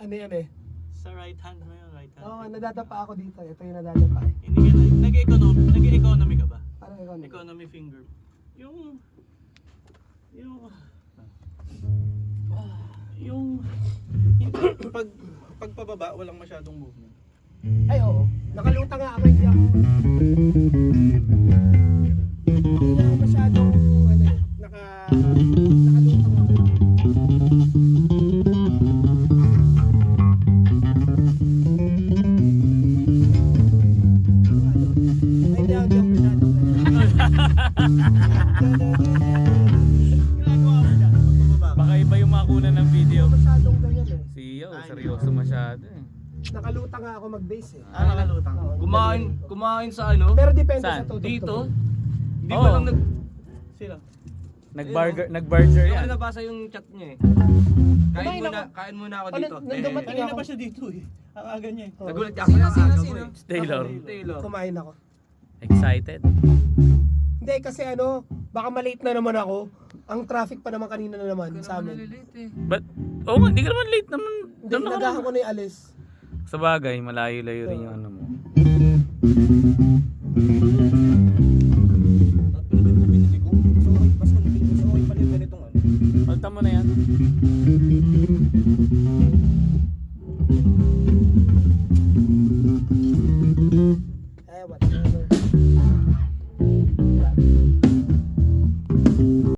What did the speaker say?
ano yan eh. Sa right hand mo yung right hand. Oo, nadadapa ako dito. Ito yung nadadapa eh. Hindi ka nag-economy ka ba? Parang ikaw. Economy finger. Yung pag pababa walang masyadong movement. Ay oo. Nakaluta nga ako. Hindi ako masyadong ano eh. Nakaluta nga ako. Ay hindi ako masyadong Ginagawa mo dyan pag pababa. Baka iba yung makunan ng video. masyadong ganyan eh. Si Yo, seryoso masyado eh. Nakaluta nga ako mag-base eh. Nakalutang. Oo, Kumain sa ano? pero depende Saan? sa tutugtog. Dito? Di Oo. ba lang Sino? Nag-burger Yung yan. nabasa yung chat niya eh. Kain muna ako Ano, dito. nung dumating Kanina ako, pa siya dito eh. Ang aga niya eh. Oo. Nagulat ka ako ng aga mo eh. Taylor. Taylor. kumain ako. Excited? Hindi kasi ano, baka malate na naman ako. Ang traffic pa naman kanina na naman sa amin. But, oo nga, hindi ka naman late naman. Hindi, Doon nagahan ko na yung alis. Sa bagay, malayo-layo rin yung ano mo.